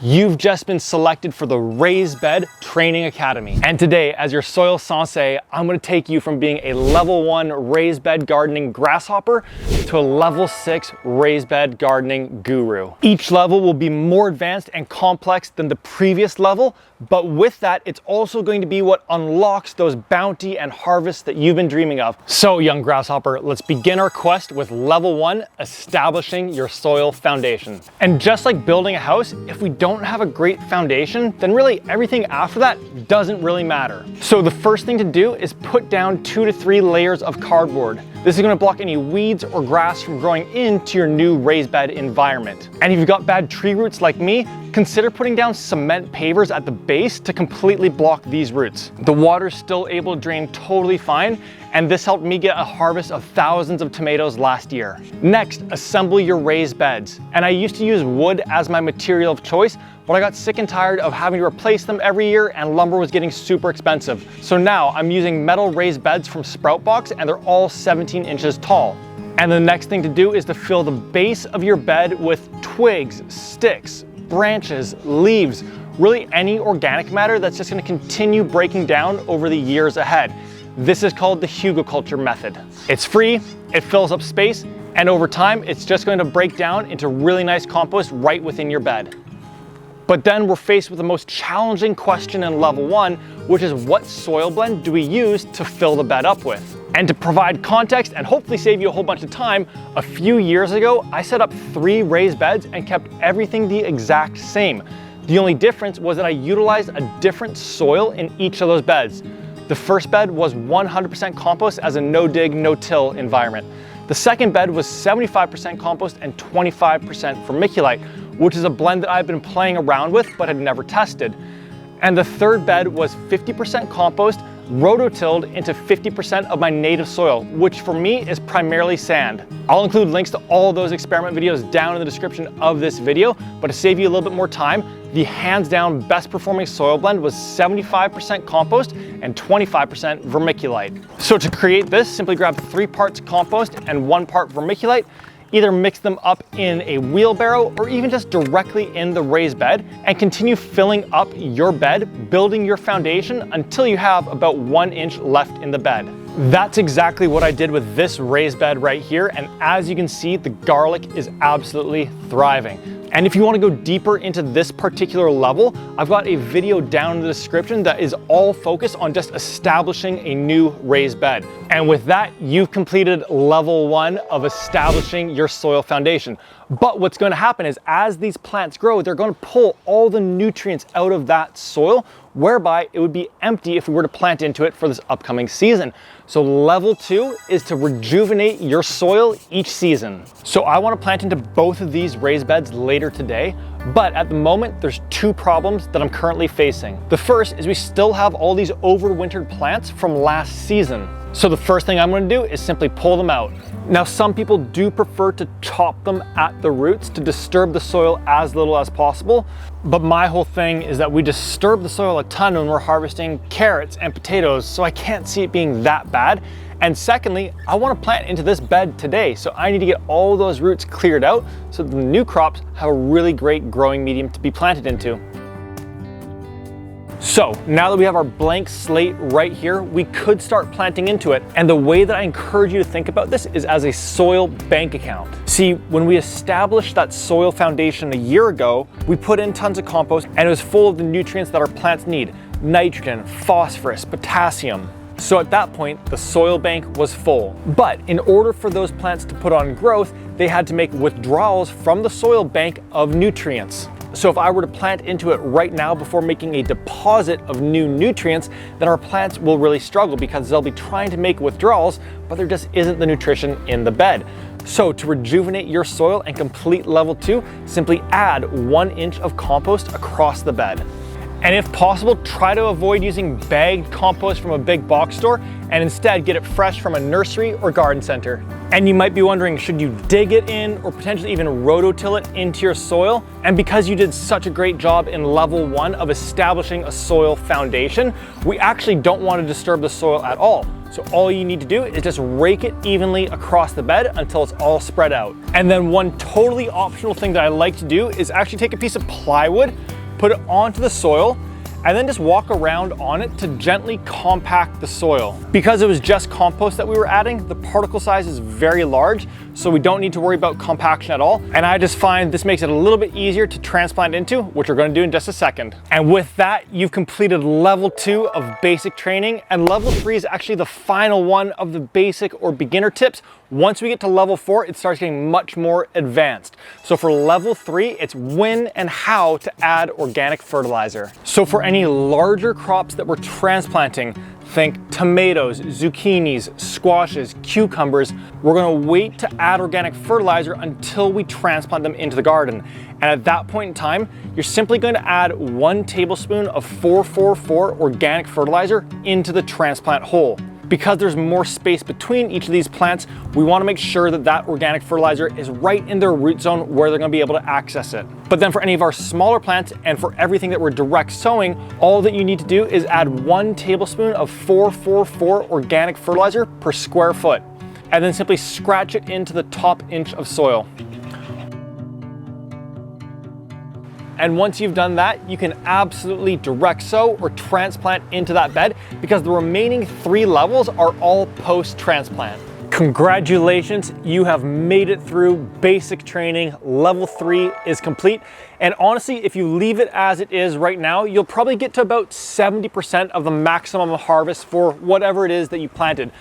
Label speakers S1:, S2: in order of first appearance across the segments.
S1: You've just been selected for the Raised Bed Training Academy. And today, as your soil sensei, I'm gonna take you from being a level 1 raised bed gardening grasshopper to a level 6 raised bed gardening guru. Each level will be more advanced and complex than the previous level, but with that, it's also going to be what unlocks those bounty and harvests that you've been dreaming of. So, young grasshopper, let's begin our quest with level 1, establishing your soil foundation. And just like building a house, if we don't have a great foundation, then really everything after that doesn't really matter. So the first thing to do is put down 2 to 3 layers of cardboard. This is going to block any weeds or grass from growing into your new raised bed environment. And if you've got bad tree roots like me, consider putting down cement pavers at the base to completely block these roots. The water's still able to drain totally fine, and this helped me get a harvest of thousands of tomatoes last year. Next, assemble your raised beds. And I used to use wood as my material of choice, but I got sick and tired of having to replace them every year, and lumber was getting super expensive. So now I'm using metal raised beds from Sprout Box, and they're all 17 inches tall. And the next thing to do is to fill the base of your bed with twigs, sticks, branches, leaves, really any organic matter that's just going to continue breaking down over the years ahead. This is called the hugelkultur method. It's free, it fills up space, and over time, it's just going to break down into really nice compost right within your bed. But then we're faced with the most challenging question in level 1, which is what soil blend do we use to fill the bed up with? And to provide context and hopefully save you a whole bunch of time, a few years ago, I set up 3 raised beds and kept everything the exact same. The only difference was that I utilized a different soil in each of those beds. The first bed was 100% compost as a no-dig, no-till environment. The second bed was 75% compost and 25% vermiculite, which is a blend that I've been playing around with but had never tested. And the third bed was 50% compost, rototilled into 50% of my native soil, which for me is primarily sand. I'll include links to all those experiment videos down in the description of this video, but to save you a little bit more time, the hands down best performing soil blend was 75% compost and 25% vermiculite. So to create this, simply grab 3 parts compost and 1 part vermiculite. Either mix them up in a wheelbarrow or even just directly in the raised bed and continue filling up your bed, building your foundation until you have about 1 inch left in the bed. That's exactly what I did with this raised bed right here, and as you can see, the garlic is absolutely thriving. And if you want to go deeper into this particular level, I've got a video down in the description that is all focused on just establishing a new raised bed. And with that, you've completed level 1 of establishing your soil foundation. But what's going to happen is as these plants grow, they're going to pull all the nutrients out of that soil, whereby it would be empty if we were to plant into it for this upcoming season. So level 2 is to rejuvenate your soil each season. So I want to plant into both of these raised beds later today, but at the moment there's 2 problems that I'm currently facing. The first is we still have all these overwintered plants from last season. So the first thing I'm going to do is simply pull them out. Now, some people do prefer to chop them at the roots to disturb the soil as little as possible, but my whole thing is that we disturb the soil a ton when we're harvesting carrots and potatoes, so I can't see it being that bad. And secondly, I want to plant into this bed today, so I need to get all those roots cleared out so the new crops have a really great growing medium to be planted into. So now that we have our blank slate right here, we could start planting into it. And the way that I encourage you to think about this is as a soil bank account. See, when we established that soil foundation a year ago, we put in tons of compost and it was full of the nutrients that our plants need: nitrogen, phosphorus, potassium. So at that point, the soil bank was full. But in order for those plants to put on growth, they had to make withdrawals from the soil bank of nutrients. So if I were to plant into it right now before making a deposit of new nutrients, then our plants will really struggle because they'll be trying to make withdrawals, but there just isn't the nutrition in the bed. So to rejuvenate your soil and complete level 2, simply add 1 inch of compost across the bed. And if possible, try to avoid using bagged compost from a big box store and instead get it fresh from a nursery or garden center. And you might be wondering, should you dig it in or potentially even rototill it into your soil? And because you did such a great job in level 1 of establishing a soil foundation, we actually don't want to disturb the soil at all. So all you need to do is just rake it evenly across the bed until it's all spread out. And then one totally optional thing that I like to do is actually take a piece of plywood, put it onto the soil, and then just walk around on it to gently compact the soil. Because it was just compost that we were adding, the particle size is very large, so we don't need to worry about compaction at all. And I just find this makes it a little bit easier to transplant into, which we're gonna do in just a second. And with that, you've completed level 2 of basic training, and level 3 is actually the final one of the basic or beginner tips. Once we get to level 4, it starts getting much more advanced. So for level 3, it's when and how to add organic fertilizer. So for any larger crops that we're transplanting, think tomatoes, zucchinis, squashes, cucumbers, we're gonna wait to add organic fertilizer until we transplant them into the garden. And at that point in time, you're simply going to add 1 tablespoon of 444 organic fertilizer into the transplant hole. Because there's more space between each of these plants, we want to make sure that that organic fertilizer is right in their root zone where they're going to be able to access it. But then for any of our smaller plants and for everything that we're direct sowing, all that you need to do is add 1 tablespoon of 444 organic fertilizer per square foot, and then simply scratch it into the top inch of soil. And once you've done that, you can absolutely direct sow or transplant into that bed because the remaining 3 levels are all post-transplant. Congratulations, you have made it through basic training. Level 3 is complete. And honestly, if you leave it as it is right now, you'll probably get to about 70% of the maximum harvest for whatever it is that you planted.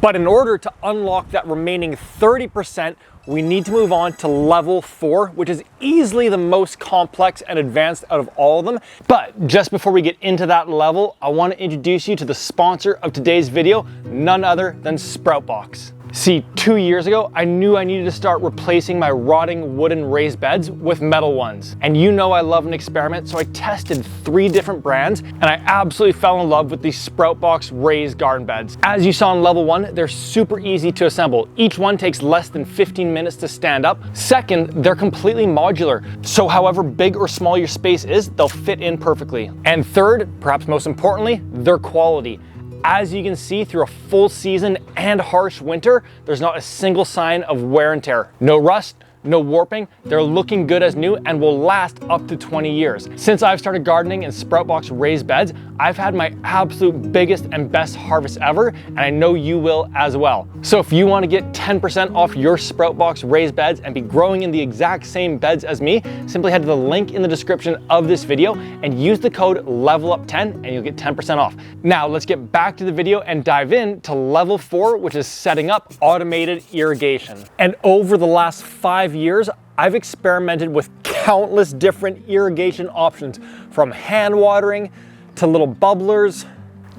S1: But in order to unlock that remaining 30%, we need to move on to level 4, which is easily the most complex and advanced out of all of them. But just before we get into that level, I want to introduce you to the sponsor of today's video, none other than Sproutbox. See, 2 years ago, I knew I needed to start replacing my rotting wooden raised beds with metal ones. And you know I love an experiment, so I tested 3 different brands, and I absolutely fell in love with these Sproutbox raised garden beds. As you saw in level 1, they're super easy to assemble. Each one takes less than 15 minutes to stand up. Second, they're completely modular, so however big or small your space is, they'll fit in perfectly. And third, perhaps most importantly, their quality. As you can see, through a full season and harsh winter, there's not a single sign of wear and tear. No rust, no warping, they're looking good as new and will last up to 20 years. Since I've started gardening in Sproutbox raised beds, I've had my absolute biggest and best harvest ever, and I know you will as well. So if you want to get 10% off your Sproutbox raised beds and be growing in the exact same beds as me, simply head to the link in the description of this video and use the code LEVELUP10 and you'll get 10% off. Now let's get back to the video and dive in to level 4, which is setting up automated irrigation. And over the last 5 years, I've experimented with countless different irrigation options, from hand watering to little bubblers,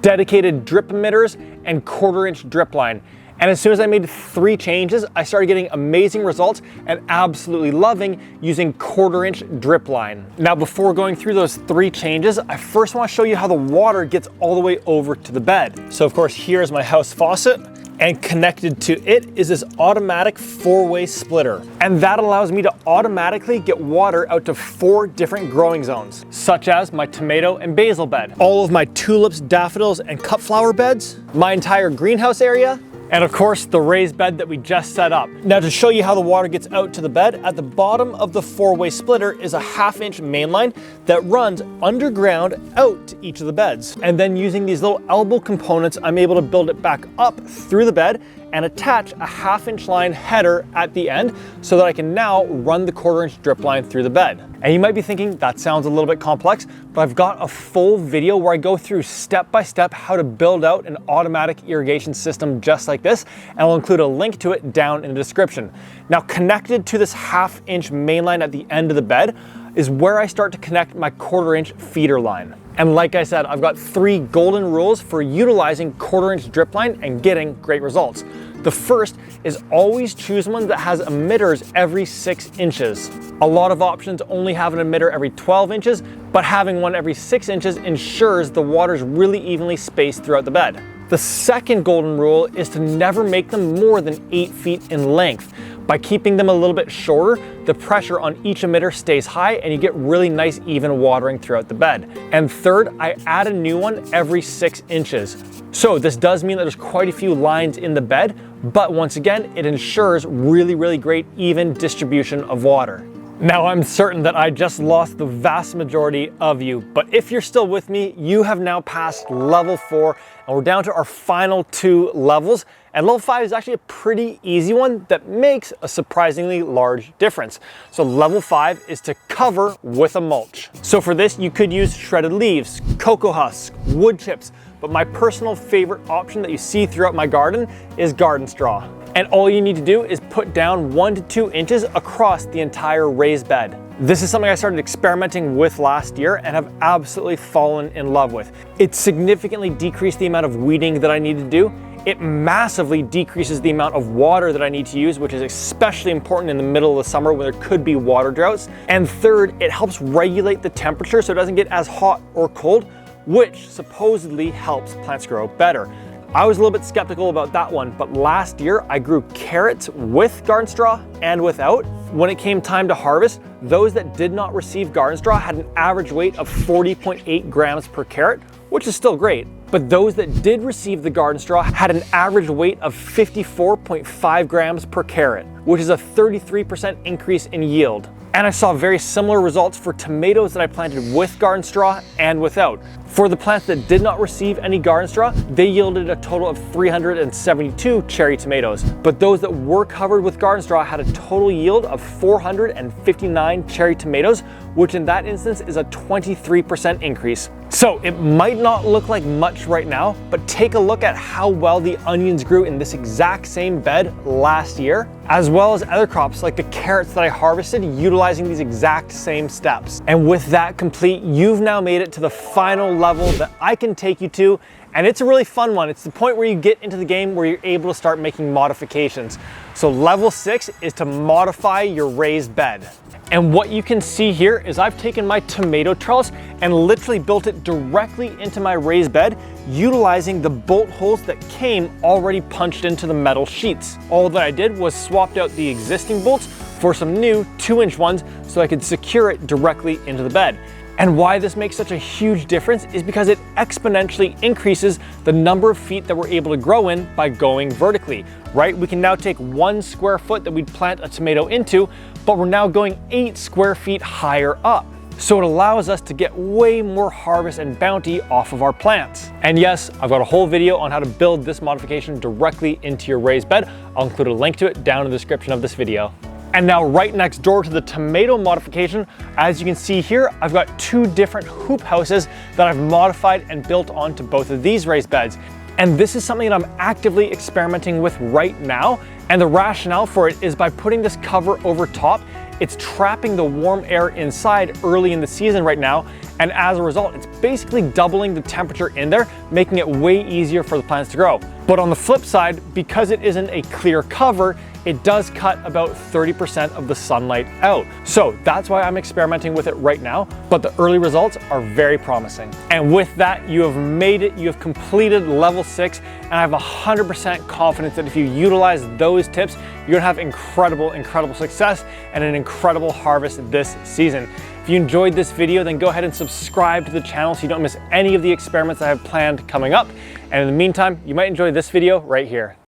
S1: dedicated drip emitters, and 1/4-inch drip line. And as soon as I made 3 changes, I started getting amazing results and absolutely loving using 1/4-inch drip line. Now, before going through those 3 changes, I first want to show you how the water gets all the way over to the bed. So of course, here's my house faucet. And connected to it is this automatic 4-way splitter. And that allows me to automatically get water out to 4 different growing zones, such as my tomato and basil bed, all of my tulips, daffodils, and cut flower beds, my entire greenhouse area, and of course the raised bed that we just set up. Now to show you how the water gets out to the bed, at the bottom of the 4-way splitter is a 1/2-inch main line that runs underground out to each of the beds. And then using these little elbow components, I'm able to build it back up through the bed and attach a 1/2-inch line header at the end so that I can now run the 1/4-inch drip line through the bed. And you might be thinking, that sounds a little bit complex, but I've got a full video where I go through step by step how to build out an automatic irrigation system just like this, and I'll include a link to it down in the description. Now, connected to this 1/2-inch main line at the end of the bed is where I start to connect my 1/4-inch feeder line. And like I said, I've got 3 golden rules for utilizing 1/4-inch drip line and getting great results. The first is always choose one that has emitters every 6 inches. A lot of options only have an emitter every 12 inches, but having one every 6 inches ensures the water's really evenly spaced throughout the bed. The second golden rule is to never make them more than 8 feet in length. By keeping them a little bit shorter, the pressure on each emitter stays high and you get really nice even watering throughout the bed. And third, I add a new one every 6 inches. So this does mean that there's quite a few lines in the bed, but once again, it ensures really great even distribution of water. Now I'm certain that I just lost the vast majority of you, but if you're still with me, you have now passed level 4 and we're down to our final 2 levels. And level 5 is actually a pretty easy one that makes a surprisingly large difference. So level 5 is to cover with a mulch. So for this, you could use shredded leaves, cocoa husks, wood chips, but my personal favorite option that you see throughout my garden is garden straw. And all you need to do is put down 1 to 2 inches across the entire raised bed. This is something I started experimenting with last year and have absolutely fallen in love with. It significantly decreased the amount of weeding that I need to do. It massively decreases the amount of water that I need to use, which is especially important in the middle of the summer when there could be water droughts. And third, it helps regulate the temperature so it doesn't get as hot or cold, which supposedly helps plants grow better. I was a little bit skeptical about that one, but last year I grew carrots with garden straw and without. When it came time to harvest, those that did not receive garden straw had an average weight of 40.8 grams per carrot, which is still great. But those that did receive the garden straw had an average weight of 54.5 grams per carrot, which is a 33% increase in yield. And I saw very similar results for tomatoes that I planted with garden straw and without. For the plants that did not receive any garden straw, they yielded a total of 372 cherry tomatoes. But those that were covered with garden straw had a total yield of 459 cherry tomatoes, which in that instance is a 23% increase. So it might not look like much right now, but take a look at how well the onions grew in this exact same bed last year, as well as other crops like the carrots that I harvested utilizing these exact same steps. And with that complete, you've now made it to the final level that I can take you to, and it's a really fun one. It's the point where you get into the game where you're able to start making modifications. So level 6 is to modify your raised bed. And what you can see here is I've taken my tomato trellis and literally built it directly into my raised bed, utilizing the bolt holes that came already punched into the metal sheets. All that I did was swapped out the existing bolts for some new 2-inch ones so I could secure it directly into the bed. And why this makes such a huge difference is because it exponentially increases the number of feet that we're able to grow in by going vertically, right? We can now take 1 square foot that we'd plant a tomato into, but we're now going 8 square feet higher up. So it allows us to get way more harvest and bounty off of our plants. And yes, I've got a whole video on how to build this modification directly into your raised bed. I'll include a link to it down in the description of this video. And now right next door to the tomato modification, as you can see here, I've got 2 different hoop houses that I've modified and built onto both of these raised beds. And this is something that I'm actively experimenting with right now. And the rationale for it is by putting this cover over top, it's trapping the warm air inside early in the season right now. And as a result, it's basically doubling the temperature in there, making it way easier for the plants to grow. But on the flip side, because it isn't a clear cover, it does cut about 30% of the sunlight out. So that's why I'm experimenting with it right now, but the early results are very promising. And with that, you have made it, you have completed level 6, and I have 100% confidence that if you utilize those tips, you're gonna have incredible success and an incredible harvest this season. If you enjoyed this video, then go ahead and subscribe to the channel so you don't miss any of the experiments I have planned coming up. And in the meantime, you might enjoy this video right here.